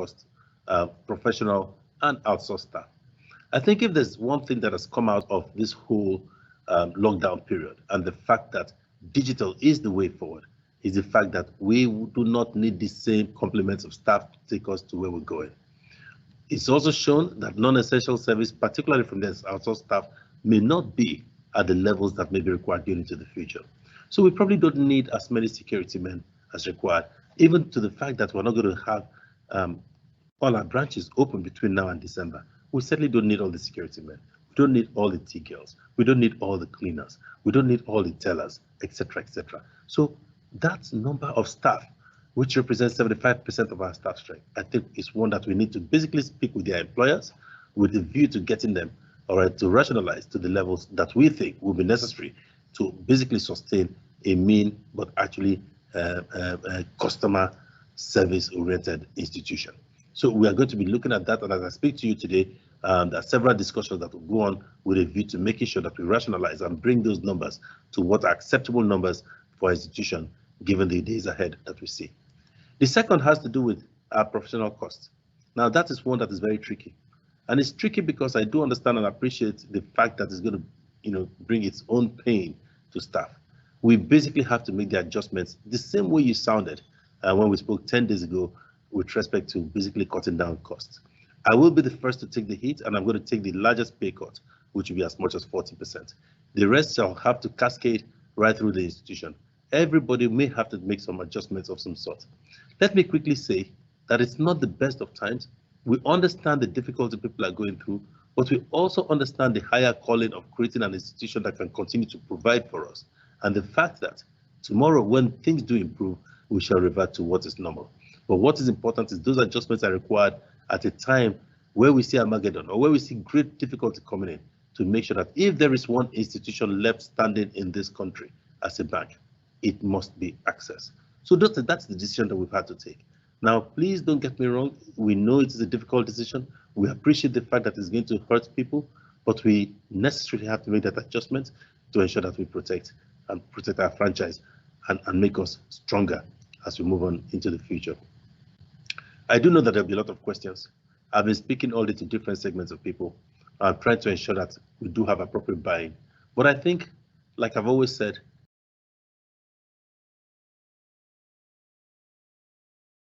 cost, professional and outsourced staff. I think if there's one thing that has come out of this whole lockdown period, and the fact that digital is the way forward, is the fact that we do not need the same complements of staff to take us to where we're going. It's also shown that non-essential service, particularly from the outsourced staff, may not be at the levels that may be required going into the future. So we probably don't need as many security men as required, even to the fact that we're not going to have all our branches open between now and December. We certainly don't need all the security men. We don't need all the tea girls. We don't need all the cleaners. We don't need all the tellers, etc., etc. So that number of staff, which represents 75% of our staff strength, I think is one that we need to basically speak with their employers with a view to getting them, all right, to rationalize to the levels that we think will be necessary to basically sustain a mean but actually customer service oriented institution. So we are going to be looking at that, and as I speak to you today, there are several discussions that will go on with a view to making sure that we rationalize and bring those numbers to what are acceptable numbers for our institution, given the days ahead that we see. The second has to do with our professional costs. Now that is one that is very tricky, and it's tricky because I do understand and appreciate the fact that it's going to, bring its own pain to staff. We basically have to make the adjustments the same way you sounded when we spoke 10 days ago with respect to basically cutting down costs. I will be the first to take the hit, and I'm going to take the largest pay cut, which will be as much as 40%. The rest shall have to cascade right through the institution. Everybody may have to make some adjustments of some sort. Let me quickly say that it's not the best of times. We understand the difficulty people are going through, but we also understand the higher calling of creating an institution that can continue to provide for us, and the fact that tomorrow, when things do improve, we shall revert to what is normal. But what is important is those adjustments are required at a time where we see Armageddon or where we see great difficulty coming in, to make sure that if there is one institution left standing in this country as a bank, it must be Access. So that's the decision that we've had to take. Now, please don't get me wrong. We know it is a difficult decision. We appreciate the fact that it's going to hurt people, but we necessarily have to make that adjustment to ensure that we protect our franchise and make us stronger as we move on into the future. I do know that there'll be a lot of questions. I've been speaking all day to different segments of people. I'm trying to ensure that we do have appropriate buy-in. But I think, like I've always said,